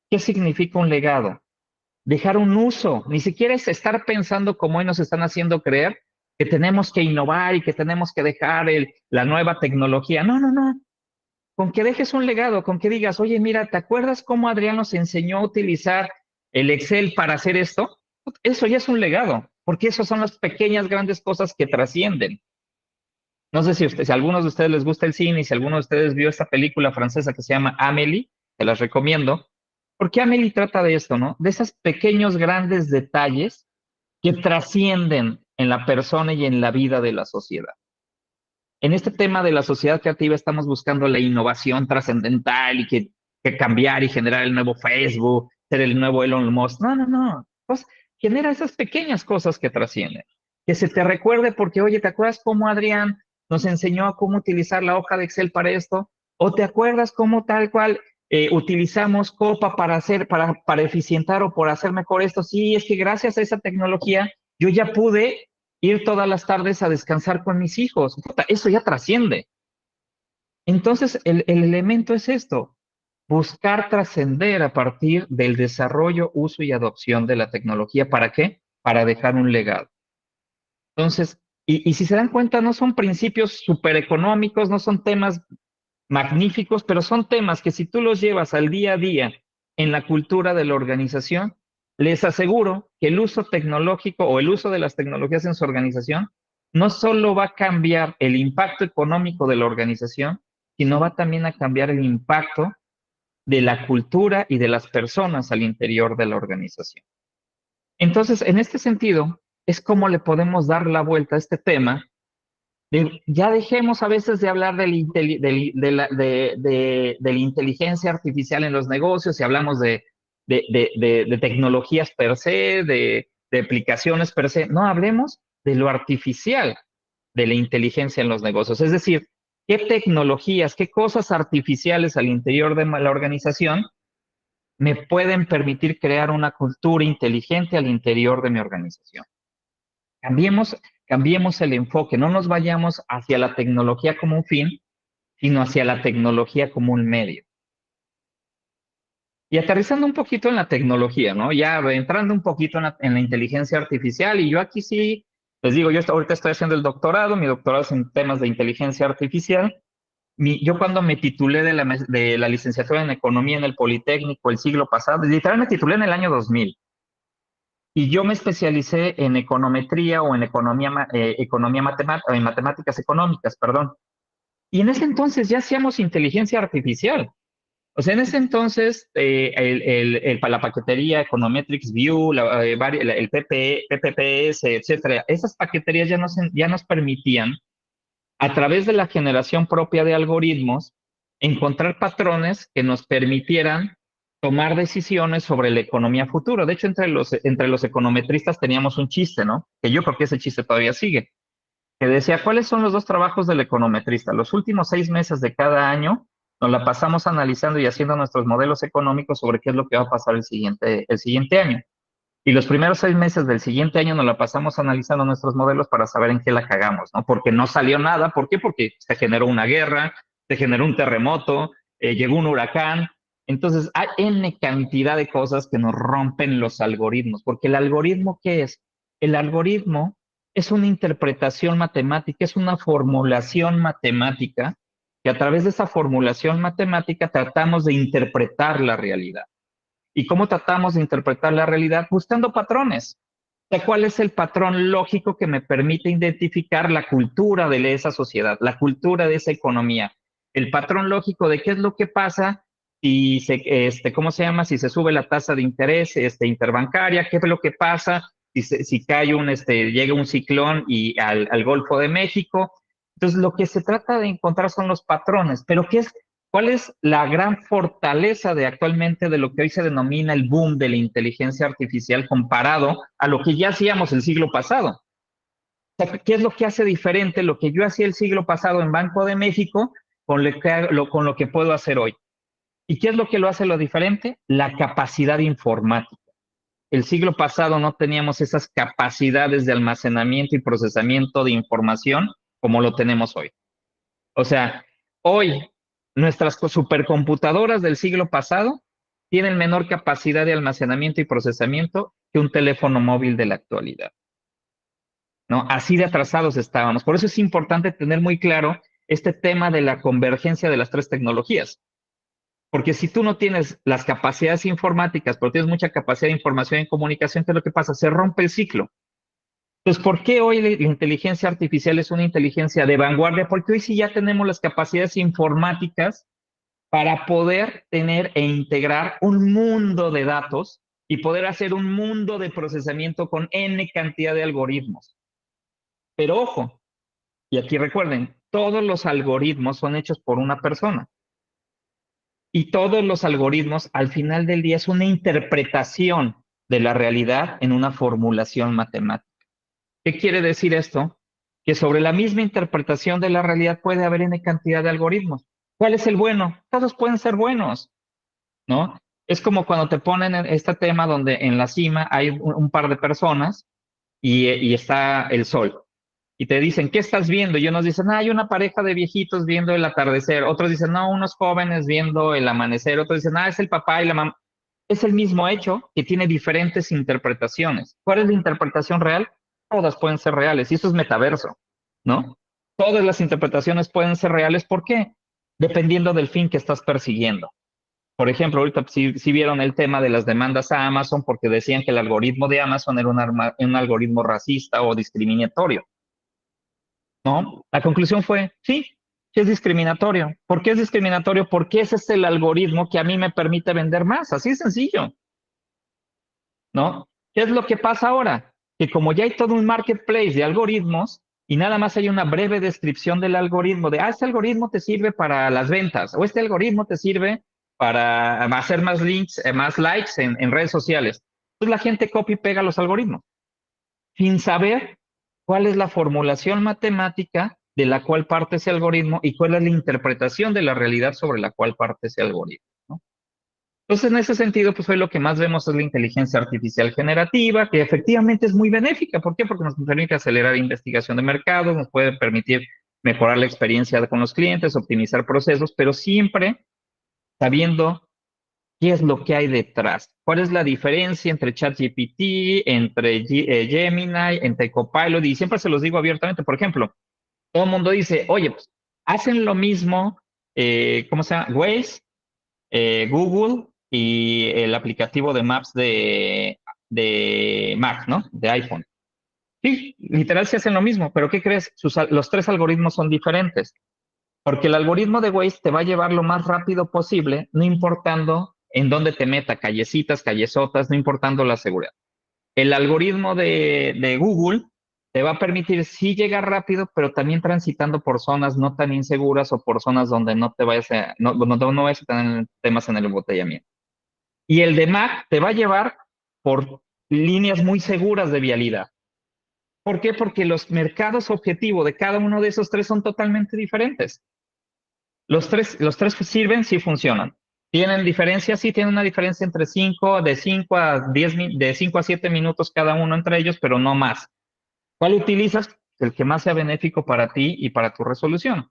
¿Qué significa un legado? Dejar un uso, ni siquiera es estar pensando como hoy nos están haciendo creer que tenemos que innovar y que tenemos que dejar la nueva tecnología. No, no, no. Con que dejes un legado, con que digas, oye, mira, ¿te acuerdas cómo Adrián nos enseñó a utilizar el Excel para hacer esto? Eso ya es un legado, porque esas son las pequeñas, grandes cosas que trascienden. No sé si a algunos de ustedes les gusta el cine y si alguno de ustedes vio esta película francesa que se llama Amélie, te las recomiendo, porque Amélie trata de esto, ¿no? De esos pequeños, grandes detalles que trascienden en la persona y en la vida de la sociedad. En este tema de la sociedad creativa estamos buscando la innovación trascendental y que cambiar y generar el nuevo Facebook, ser el nuevo Elon Musk. No, no, no. Pues genera esas pequeñas cosas que trascienden. Que se te recuerde porque, oye, ¿te acuerdas cómo Adrián nos enseñó a cómo utilizar la hoja de Excel para esto? ¿O te acuerdas cómo tal cual utilizamos Copa para eficientar o por hacer mejor esto? Sí, es que gracias a esa tecnología yo ya pude ir todas las tardes a descansar con mis hijos. Puta, eso ya trasciende. Entonces, el elemento es esto, buscar trascender a partir del desarrollo, uso y adopción de la tecnología. ¿Para qué? Para dejar un legado. Entonces, y si se dan cuenta, no son principios súper económicos, no son temas magníficos, pero son temas que si tú los llevas al día a día en la cultura de la organización, les aseguro que el uso tecnológico o el uso de las tecnologías en su organización no solo va a cambiar el impacto económico de la organización, sino va también a cambiar el impacto de la cultura y de las personas al interior de la organización. Entonces, en este sentido, es como le podemos dar la vuelta a este tema ya dejemos a veces de hablar de la inteligencia artificial en los negocios y hablamos de tecnologías per se, de aplicaciones per se. No, hablemos de lo artificial de la inteligencia en los negocios. Es decir, qué tecnologías, qué cosas artificiales al interior de la organización me pueden permitir crear una cultura inteligente al interior de mi organización. Cambiemos, cambiemos el enfoque, no nos vayamos hacia la tecnología como un fin, sino hacia la tecnología como un medio. Y aterrizando un poquito en la tecnología, ¿no? Ya entrando un poquito en la inteligencia artificial, y yo aquí sí, les digo, yo ahorita estoy haciendo el doctorado, mi doctorado es en temas de inteligencia artificial. Yo cuando me titulé de la licenciatura en Economía en el Politécnico el siglo pasado, literalmente me titulé en el año 2000. Y yo me especialicé en econometría o en economía matemática, en matemáticas económicas, perdón. Y en ese entonces ya hacíamos inteligencia artificial. O sea, en ese entonces, para la paquetería, Econometrics View, el PPPS, etcétera, esas paqueterías ya nos permitían, a través de la generación propia de algoritmos, encontrar patrones que nos permitieran tomar decisiones sobre la economía futura. De hecho, entre los econometristas teníamos un chiste, ¿no? Que yo creo que ese chiste todavía sigue, que decía, ¿cuáles son los dos trabajos del econometrista? Los últimos 6 meses de cada año nos la pasamos analizando y haciendo nuestros modelos económicos sobre qué es lo que va a pasar el siguiente año. Y los primeros 6 meses del siguiente año nos la pasamos analizando nuestros modelos para saber en qué la cagamos, ¿no? Porque no salió nada. ¿Por qué? Porque se generó una guerra, se generó un terremoto, llegó un huracán. Entonces, hay N cantidad de cosas que nos rompen los algoritmos. Porque el algoritmo, ¿qué es? El algoritmo es una interpretación matemática, es una formulación matemática, que a través de esa formulación matemática tratamos de interpretar la realidad. ¿Y cómo tratamos de interpretar la realidad? Buscando patrones. O sea, ¿cuál es el patrón lógico que me permite identificar la cultura de esa sociedad, la cultura de esa economía? El patrón lógico de qué es lo que pasa ¿cómo se llama? Si se sube la tasa de interés, interbancaria, ¿qué es lo que pasa? Si cae llega un ciclón y al Golfo de México. Entonces, lo que se trata de encontrar son los patrones, pero ¿cuál es la gran fortaleza de actualmente de lo que hoy se denomina el boom de la inteligencia artificial comparado a lo que ya hacíamos el siglo pasado? O sea, ¿qué es lo que hace diferente lo que yo hacía el siglo pasado en Banco de México con lo que puedo hacer hoy? ¿Y qué es lo que lo hace lo diferente? La capacidad informática. El siglo pasado no teníamos esas capacidades de almacenamiento y procesamiento de información como lo tenemos hoy. O sea, hoy nuestras supercomputadoras del siglo pasado tienen menor capacidad de almacenamiento y procesamiento que un teléfono móvil de la actualidad, ¿no? Así de atrasados estábamos. Por eso es importante tener muy claro este tema de la convergencia de las tres tecnologías. Porque si tú no tienes las capacidades informáticas, pero tienes mucha capacidad de información y comunicación, ¿qué es lo que pasa? Se rompe el ciclo. Entonces, ¿por qué hoy la inteligencia artificial es una inteligencia de vanguardia? Porque hoy sí ya tenemos las capacidades informáticas para poder tener e integrar un mundo de datos y poder hacer un mundo de procesamiento con N cantidad de algoritmos. Pero ojo, y aquí recuerden, todos los algoritmos son hechos por una persona. Y todos los algoritmos, al final del día, es una interpretación de la realidad en una formulación matemática. ¿Qué quiere decir esto? Que sobre la misma interpretación de la realidad puede haber N cantidad de algoritmos. ¿Cuál es el bueno? Todos pueden ser buenos, ¿no? Es como cuando te ponen en este tema donde en la cima hay un par de personas y está el sol. Y te dicen, ¿qué estás viendo? Y unos dicen, hay una pareja de viejitos viendo el atardecer. Otros dicen, no, unos jóvenes viendo el amanecer. Otros dicen, es el papá y la mamá. Es el mismo hecho que tiene diferentes interpretaciones. ¿Cuál es la interpretación real? Todas pueden ser reales. Y eso es metaverso, ¿no? Todas las interpretaciones pueden ser reales. ¿Por qué? Dependiendo del fin que estás persiguiendo. Por ejemplo, ahorita si vieron el tema de las demandas a Amazon porque decían que el algoritmo de Amazon era un algoritmo racista o discriminatorio. ¿No? La conclusión fue, sí, sí es discriminatorio. ¿Por qué es discriminatorio? Porque ese es el algoritmo que a mí me permite vender más, así es sencillo, ¿no? ¿Qué es lo que pasa ahora? Que como ya hay todo un marketplace de algoritmos y nada más hay una breve descripción del algoritmo de, este algoritmo te sirve para las ventas o este algoritmo te sirve para hacer más links, más likes en redes sociales. Entonces la gente copia y pega los algoritmos sin saber cuál es la formulación matemática de la cual parte ese algoritmo y cuál es la interpretación de la realidad sobre la cual parte ese algoritmo, ¿no? Entonces, en ese sentido, pues hoy lo que más vemos es la inteligencia artificial generativa, que efectivamente es muy benéfica. ¿Por qué? Porque nos permite acelerar investigación de mercados, nos puede permitir mejorar la experiencia con los clientes, optimizar procesos, pero siempre sabiendo qué es lo que hay detrás. ¿Cuál es la diferencia entre ChatGPT, entre Gemini, entre Copilot? Y siempre se los digo abiertamente. Por ejemplo, todo el mundo dice, oye, pues hacen lo mismo, ¿cómo se llama? Waze, Google y el aplicativo de Maps de Mac, ¿no? De iPhone. Sí, literal se hacen lo mismo, pero ¿qué crees? Los tres algoritmos son diferentes. Porque el algoritmo de Waze te va a llevar lo más rápido posible, no importando en dónde te meta, callecitas, callesotas, no importando la seguridad. El algoritmo de Google te va a permitir sí llegar rápido, pero también transitando por zonas no tan inseguras o por zonas donde no te vayas no vayas a tener temas en el embotellamiento. Y el de Mac te va a llevar por líneas muy seguras de vialidad. ¿Por qué? Porque los mercados objetivo de cada uno de esos tres son totalmente diferentes. Los tres sirven, sí funcionan. ¿Tienen diferencia? Sí, tienen una diferencia entre de 5 a 10, de 5 a 7 minutos cada uno entre ellos, pero no más. ¿Cuál utilizas? El que más sea benéfico para ti y para tu resolución,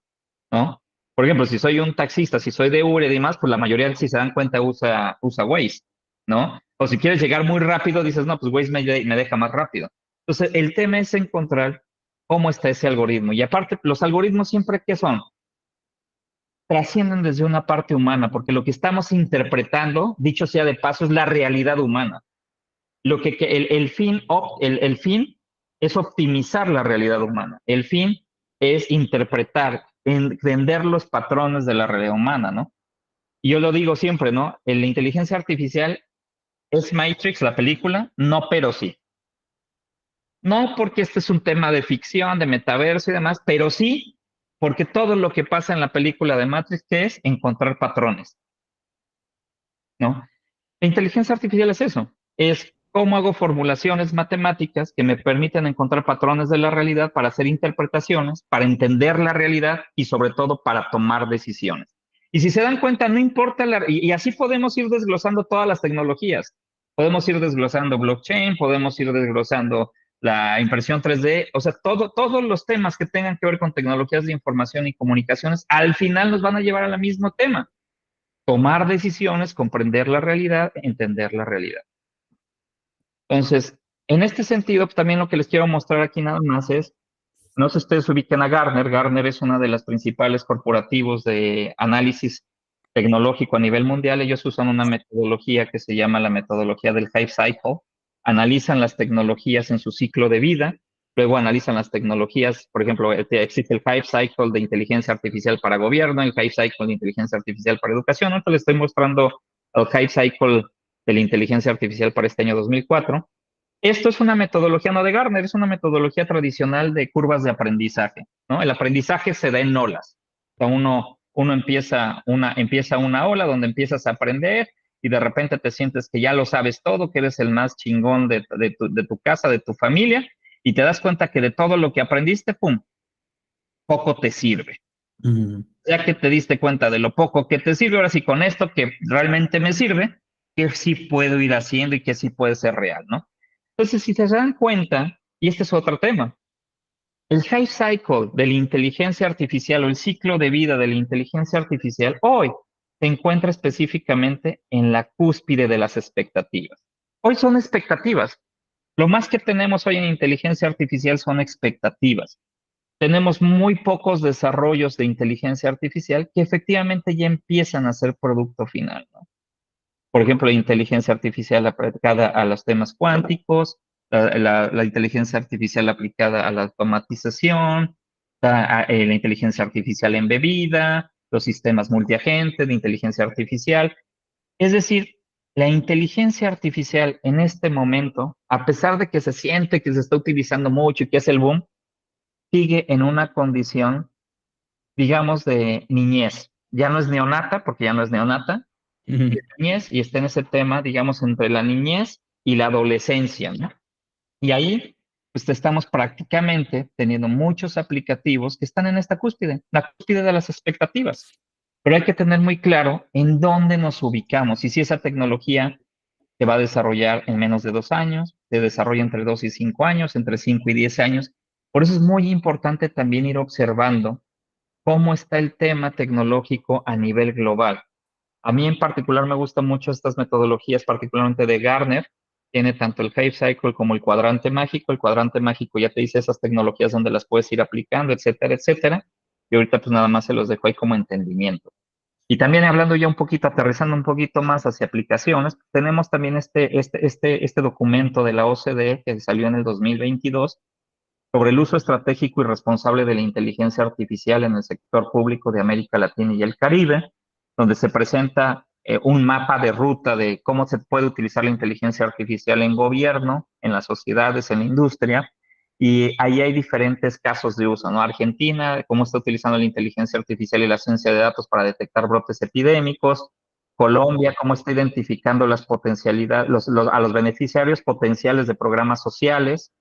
¿no? Por ejemplo, si soy un taxista, si soy de Uber y demás, pues la mayoría, si se dan cuenta, usa Waze, ¿no? O si quieres llegar muy rápido, dices, no, pues Waze me deja más rápido. Entonces, el tema es encontrar cómo está ese algoritmo. Y aparte, los algoritmos siempre, ¿qué son? Trascienden desde una parte humana, porque lo que estamos interpretando, dicho sea de paso, es la realidad humana. El fin es optimizar la realidad humana. El fin es interpretar, entender los patrones de la realidad humana, ¿no? Y yo lo digo siempre, ¿no? La inteligencia artificial es Matrix, la película, no, pero sí. No porque este es un tema de ficción, de metaverso y demás, pero sí porque todo lo que pasa en la película de Matrix, ¿qué es? Encontrar patrones, ¿no? La inteligencia artificial es eso, es cómo hago formulaciones matemáticas que me permiten encontrar patrones de la realidad para hacer interpretaciones, para entender la realidad y sobre todo para tomar decisiones. Y si se dan cuenta, no importa, y así podemos ir desglosando todas las tecnologías. Podemos ir desglosando blockchain, podemos ir desglosando la impresión 3D, o sea, todos los temas que tengan que ver con tecnologías de información y comunicaciones, al final nos van a llevar al mismo tema: tomar decisiones, comprender la realidad, entender la realidad. Entonces, en este sentido, pues, también lo que les quiero mostrar aquí nada más es, no sé si ustedes ubican a Gartner. Gartner es una de las principales corporativos de análisis tecnológico a nivel mundial. Ellos usan una metodología que se llama la metodología del Hype Cycle. Analizan las tecnologías en su ciclo de vida, luego analizan las tecnologías, por ejemplo, existe el Hype Cycle de inteligencia artificial para gobierno, el Hype Cycle de inteligencia artificial para educación. Ahorita les estoy mostrando el Hype Cycle de la inteligencia artificial para este año 2004. Esto es una metodología no de Gartner, es una metodología tradicional de curvas de aprendizaje, ¿no? El aprendizaje se da en olas. O sea, uno empieza una ola donde empiezas a aprender y de repente te sientes que ya lo sabes todo, que eres el más chingón de tu casa, de tu familia, y te das cuenta que de todo lo que aprendiste, ¡pum!, poco te sirve. Mm. Ya que te diste cuenta de lo poco que te sirve, ahora sí, con esto que realmente me sirve, que sí puedo ir haciendo y que sí puede ser real, ¿no? Entonces, si se dan cuenta, y este es otro tema, el Hype Cycle de la inteligencia artificial o el ciclo de vida de la inteligencia artificial hoy se encuentra específicamente en la cúspide de las expectativas. Hoy son expectativas. Lo más que tenemos hoy en inteligencia artificial son expectativas. Tenemos muy pocos desarrollos de inteligencia artificial que efectivamente ya empiezan a ser producto final, ¿no? Por ejemplo, la inteligencia artificial aplicada a los temas cuánticos, la inteligencia artificial aplicada a la automatización, la inteligencia artificial embebida, los sistemas multiagente de inteligencia artificial. Es decir, la inteligencia artificial en este momento, a pesar de que se siente que se está utilizando mucho y que es el boom, sigue en una condición, digamos, de niñez. Ya no es neonata, porque ya no es neonata, Mm. niñez, y está en ese tema, digamos, entre la niñez y la adolescencia, ¿no? Y ahí, pues estamos prácticamente teniendo muchos aplicativos que están en esta cúspide, la cúspide de las expectativas. Pero hay que tener muy claro en dónde nos ubicamos y si esa tecnología se va a desarrollar en menos de 2 años, se desarrolla entre 2 y 5 años, entre 5 y 10 años. Por eso es muy importante también ir observando cómo está el tema tecnológico a nivel global. A mí en particular me gustan mucho estas metodologías, particularmente de Gartner. Tiene tanto el Hype Cycle como el cuadrante mágico. El cuadrante mágico ya te dice esas tecnologías donde las puedes ir aplicando, etcétera, etcétera. Y ahorita pues nada más se los dejo ahí como entendimiento. Y también hablando ya un poquito, aterrizando un poquito más hacia aplicaciones, tenemos también este documento de la OCDE que salió en el 2022 sobre el uso estratégico y responsable de la inteligencia artificial en el sector público de América Latina y el Caribe, donde se presenta un mapa de ruta de cómo se puede utilizar la inteligencia artificial en gobierno, en las sociedades, en la industria, y ahí hay diferentes casos de uso, ¿no? Argentina, cómo está utilizando la inteligencia artificial y la ciencia de datos para detectar brotes epidémicos. Colombia, cómo está identificando las potencialidades, a los beneficiarios potenciales de programas sociales.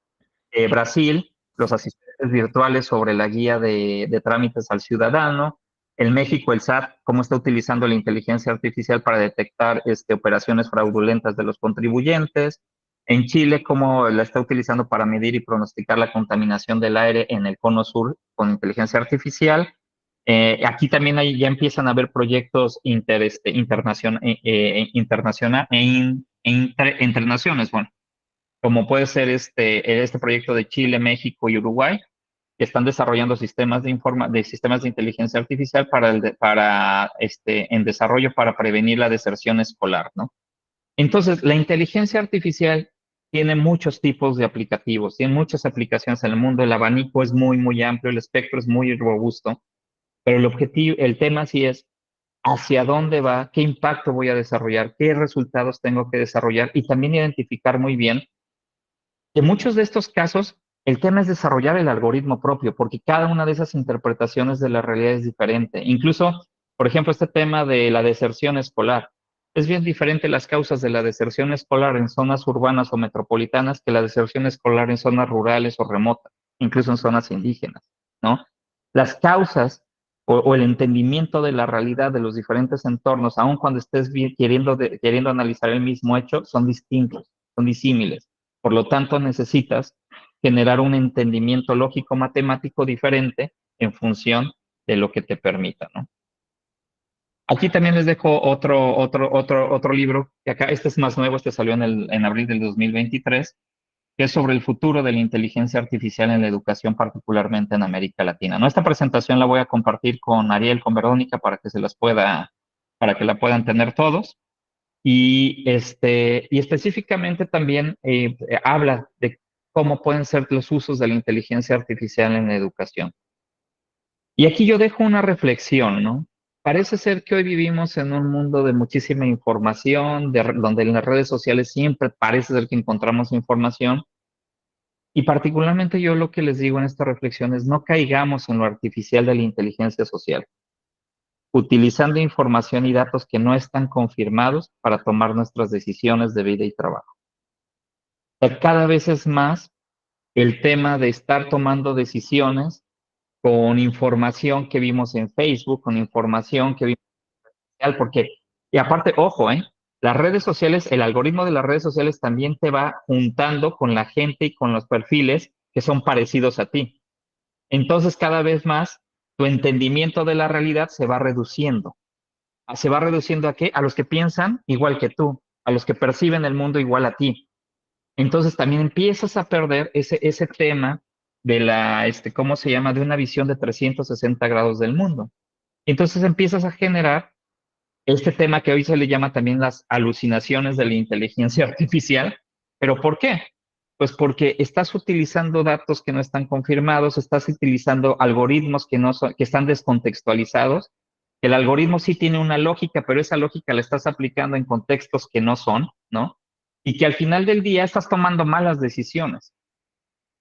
Brasil, los asistentes virtuales sobre la guía de trámites al ciudadano. En México, el SAT, cómo está utilizando la inteligencia artificial para detectar operaciones fraudulentas de los contribuyentes. En Chile, cómo la está utilizando para medir y pronosticar la contaminación del aire en el cono sur con inteligencia artificial. Aquí también ya empiezan a haber proyectos internacionales entre naciones, bueno, como puede ser este proyecto de Chile, México y Uruguay, que están desarrollando sistemas de inteligencia artificial en desarrollo para prevenir la deserción escolar, ¿no? Entonces, la inteligencia artificial tiene muchos tipos de aplicativos, tiene muchas aplicaciones en el mundo, el abanico es muy, muy amplio, el espectro es muy robusto, pero el tema sí es hacia dónde va, qué impacto voy a desarrollar, qué resultados tengo que desarrollar y también identificar muy bien que muchos de estos casos el tema es desarrollar el algoritmo propio, porque cada una de esas interpretaciones de la realidad es diferente. Incluso, por ejemplo, este tema de la deserción escolar. Es bien diferente las causas de la deserción escolar en zonas urbanas o metropolitanas que la deserción escolar en zonas rurales o remotas, incluso en zonas indígenas, ¿no? Las causas o el entendimiento de la realidad de los diferentes entornos, aun cuando estés queriendo analizar el mismo hecho, son distintos, son disímiles. Por lo tanto, necesitas generar un entendimiento lógico-matemático diferente en función de lo que te permita, ¿no? Aquí también les dejo otro libro, que acá, este es más nuevo, este salió en abril del 2023, que es sobre el futuro de la inteligencia artificial en la educación, particularmente en América Latina. ¿No? Esta presentación la voy a compartir con Ariel, con Verónica, para que la puedan tener todos. Y específicamente también habla de cómo pueden ser los usos de la inteligencia artificial en la educación. Y aquí yo dejo una reflexión, ¿no? Parece ser que hoy vivimos en un mundo de muchísima información, donde en las redes sociales siempre parece ser que encontramos información. Y particularmente yo lo que les digo en esta reflexión es no caigamos en lo artificial de la inteligencia social, utilizando información y datos que no están confirmados para tomar nuestras decisiones de vida y trabajo. O sea, cada vez es más el tema de estar tomando decisiones con información que vimos en Facebook, con información que vimos en social, porque, y aparte, ojo, las redes sociales, el algoritmo de las redes sociales también te va juntando con la gente y con los perfiles que son parecidos a ti. Entonces, cada vez más, tu entendimiento de la realidad se va reduciendo. ¿Se va reduciendo a qué? A los que piensan igual que tú, a los que perciben el mundo igual a ti. Entonces también empiezas a perder ese tema de ¿cómo se llama? De una visión de 360 grados del mundo. Entonces empiezas a generar este tema que hoy se le llama también las alucinaciones de la inteligencia artificial. ¿Pero por qué? Pues porque estás utilizando datos que no están confirmados, estás utilizando algoritmos que están descontextualizados. El algoritmo sí tiene una lógica, pero esa lógica la estás aplicando en contextos que no son, ¿no? Y que al final del día estás tomando malas decisiones,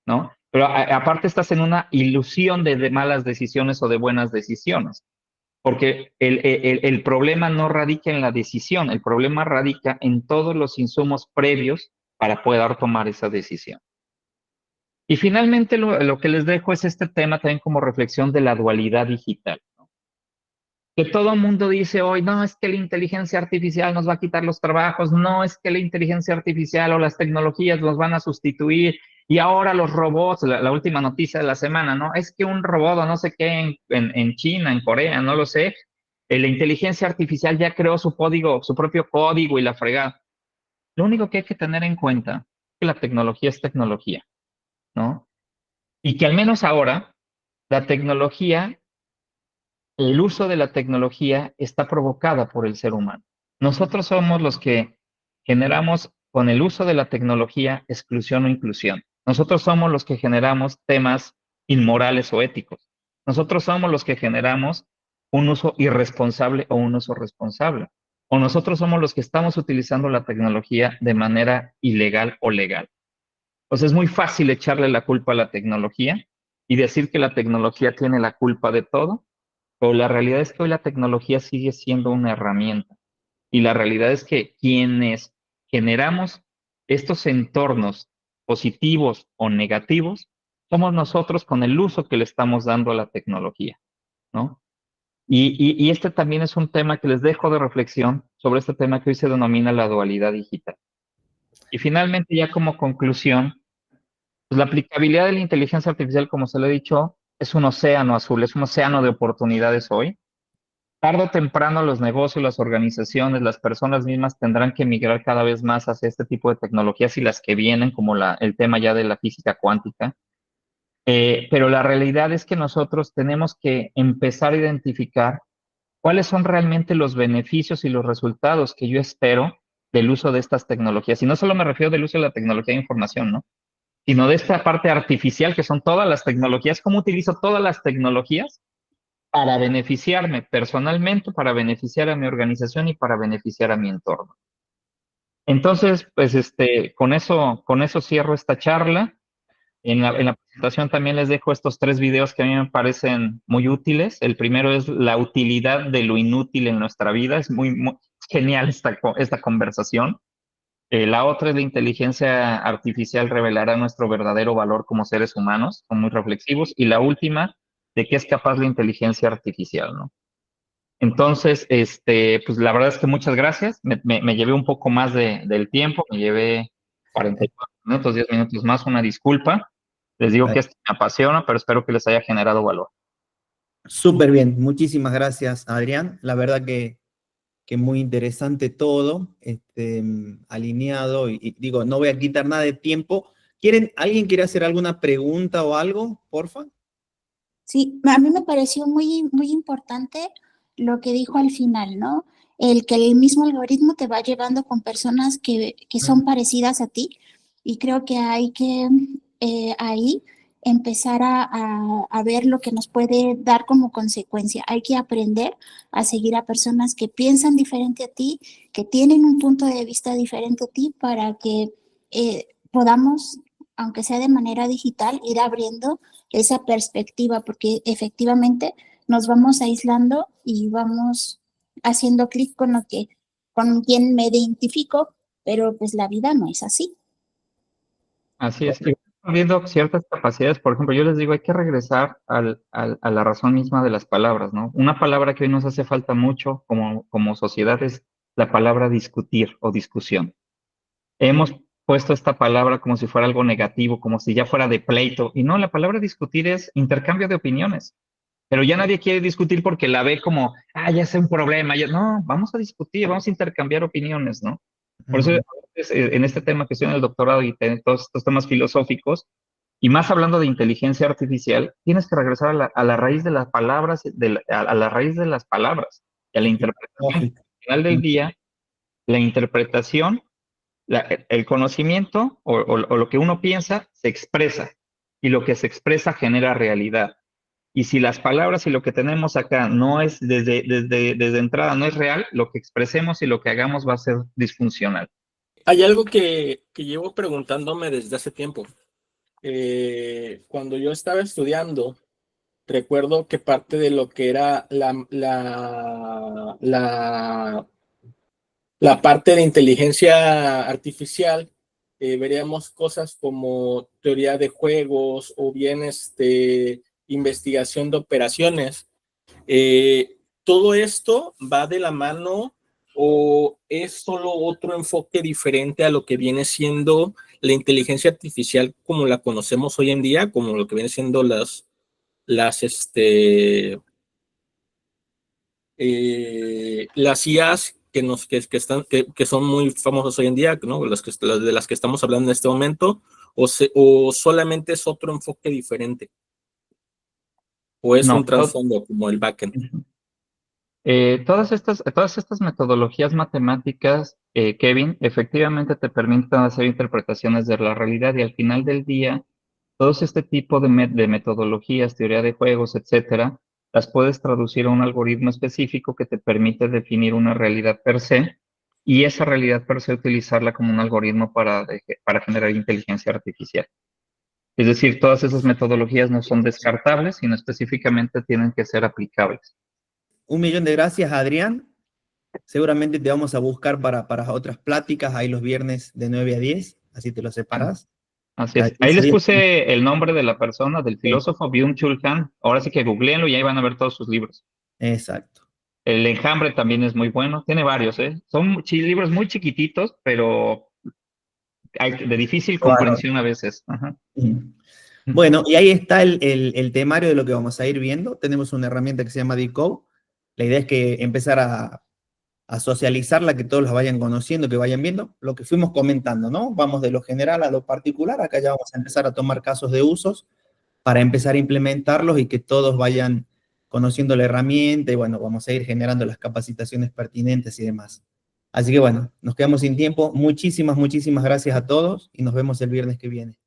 ¿no? Pero aparte estás en una ilusión de malas decisiones o de buenas decisiones. Porque el problema no radica en la decisión, el problema radica en todos los insumos previos para poder tomar esa decisión. Y finalmente lo que les dejo es este tema también como reflexión de la dualidad digital, ¿no? Que todo el mundo dice hoy, no, es que la inteligencia artificial nos va a quitar los trabajos, no, es que la inteligencia artificial o las tecnologías nos van a sustituir, y ahora los robots, la última noticia de la semana, ¿no? Es que un robot o no sé qué en China, en Corea, no lo sé, la inteligencia artificial ya creó su código, su propio código y la fregada. Lo único que hay que tener en cuenta es que la tecnología es tecnología, ¿no? Y que al menos ahora la tecnología, el uso de la tecnología está provocada por el ser humano. Nosotros somos los que generamos con el uso de la tecnología exclusión o inclusión. Nosotros somos los que generamos temas inmorales o éticos. Nosotros somos los que generamos un uso irresponsable o un uso responsable. O nosotros somos los que estamos utilizando la tecnología de manera ilegal o legal. O sea, es muy fácil echarle la culpa a la tecnología y decir que la tecnología tiene la culpa de todo, pero la realidad es que hoy la tecnología sigue siendo una herramienta. Y la realidad es que quienes generamos estos entornos positivos o negativos, somos nosotros con el uso que le estamos dando a la tecnología, ¿no? Y este también es un tema que les dejo de reflexión sobre este tema que hoy se denomina la dualidad digital. Y finalmente, ya como conclusión, pues la aplicabilidad de la inteligencia artificial, como se lo he dicho, es un océano azul, es un océano de oportunidades hoy. Tarde o temprano los negocios, las organizaciones, las personas mismas tendrán que migrar cada vez más hacia este tipo de tecnologías y las que vienen, como el tema ya de la física cuántica. Pero la realidad es que nosotros tenemos que empezar a identificar cuáles son realmente los beneficios y los resultados que yo espero del uso de estas tecnologías. Y no solo me refiero del uso de la tecnología de información, ¿no? Sino de esta parte artificial que son todas las tecnologías. ¿Cómo utilizo todas las tecnologías para beneficiarme personalmente, para beneficiar a mi organización y para beneficiar a mi entorno. Entonces, pues con eso cierro esta charla. En la presentación también les dejo estos 3 videos que a mí me parecen muy útiles. El primero es la utilidad de lo inútil en nuestra vida. Es muy genial esta conversación. La otra es la inteligencia artificial revelará nuestro verdadero valor como seres humanos, son muy reflexivos. Y la última, de qué es capaz la inteligencia artificial, ¿no? Entonces, pues la verdad es que muchas gracias. Me llevé un poco más del tiempo, me llevé 44 minutos, 10 minutos más, una disculpa. Les digo que esto me apasiona, pero espero que les haya generado valor. Súper bien, muchísimas gracias, Adrián. La verdad que muy interesante todo, alineado, y digo, no voy a quitar nada de tiempo. ¿Alguien quiere hacer alguna pregunta o algo, porfa? Sí, a mí me pareció muy importante lo que dijo al final, ¿no? El que el mismo algoritmo te va llevando con personas que son parecidas a ti, y creo que hay que ahí empezar a ver lo que nos puede dar como consecuencia. Hay que aprender a seguir a personas que piensan diferente a ti, que tienen un punto de vista diferente a ti, para que podamos, aunque sea de manera digital, ir abriendo esa perspectiva, porque efectivamente nos vamos aislando y vamos haciendo clic con quien me identifico, pero pues la vida no es así. Así es. Y viendo ciertas capacidades, por ejemplo, yo les digo, hay que regresar a la razón misma de las palabras, ¿no? Una palabra que hoy nos hace falta mucho como sociedad es la palabra discutir o discusión. Hemos puesto esta palabra como si fuera algo negativo, como si ya fuera de pleito, y no, la palabra discutir es intercambio de opiniones, pero ya nadie quiere discutir porque la ve como, ya es un problema, no, vamos a discutir, vamos a intercambiar opiniones, ¿no? Por eso, en este tema que estoy en el doctorado y en todos estos temas filosóficos, y más hablando de inteligencia artificial, tienes que regresar a la raíz de las palabras, a la raíz de las palabras, y a la interpretación. Lógico. Al final del día, la interpretación, el conocimiento o lo que uno piensa se expresa, y lo que se expresa genera realidad. Y si las palabras y lo que tenemos acá no es desde entrada, no es real, lo que expresemos y lo que hagamos va a ser disfuncional. Hay algo que llevo preguntándome desde hace tiempo. Cuando yo estaba estudiando, recuerdo que parte de lo que era la parte de inteligencia artificial, veríamos cosas como teoría de juegos o bien investigación de operaciones. ¿Todo esto va de la mano o es solo otro enfoque diferente a lo que viene siendo la inteligencia artificial como la conocemos hoy en día, como lo que vienen siendo las IAs que son muy famosas hoy en día, ¿no? Las de las que estamos hablando en este momento, o solamente es otro enfoque diferente, o es No, un trasfondo como el backend? todas estas metodologías matemáticas, Kevin, efectivamente te permiten hacer interpretaciones de la realidad, y al final del día, todos este tipo de metodologías, teoría de juegos, etcétera, las puedes traducir a un algoritmo específico que te permite definir una realidad per se, y esa realidad per se utilizarla como un algoritmo para generar inteligencia artificial. Es decir, todas esas metodologías no son descartables, sino específicamente tienen que ser aplicables. 1.000.000 de gracias, Adrián. Seguramente te vamos a buscar para otras pláticas, ahí los viernes de 9 a 10, así te lo separas. Así es. Ahí les puse el nombre de la persona, del filósofo Byung-Chul Han. Ahora sí que googleenlo y ahí van a ver todos sus libros. Exacto. El Enjambre también es muy bueno. Tiene varios, ¿eh? Son libros muy chiquititos, pero de difícil comprensión a veces. Ajá. Bueno, y ahí está el temario de lo que vamos a ir viendo. Tenemos una herramienta que se llama Decode. La idea es que empezar a socializarla, que todos la vayan conociendo, que vayan viendo lo que fuimos comentando, ¿no? Vamos de lo general a lo particular. Acá ya vamos a empezar a tomar casos de usos para empezar a implementarlos y que todos vayan conociendo la herramienta, y bueno, vamos a ir generando las capacitaciones pertinentes y demás. Así que bueno, nos quedamos sin tiempo. Muchísimas gracias a todos y nos vemos el viernes que viene.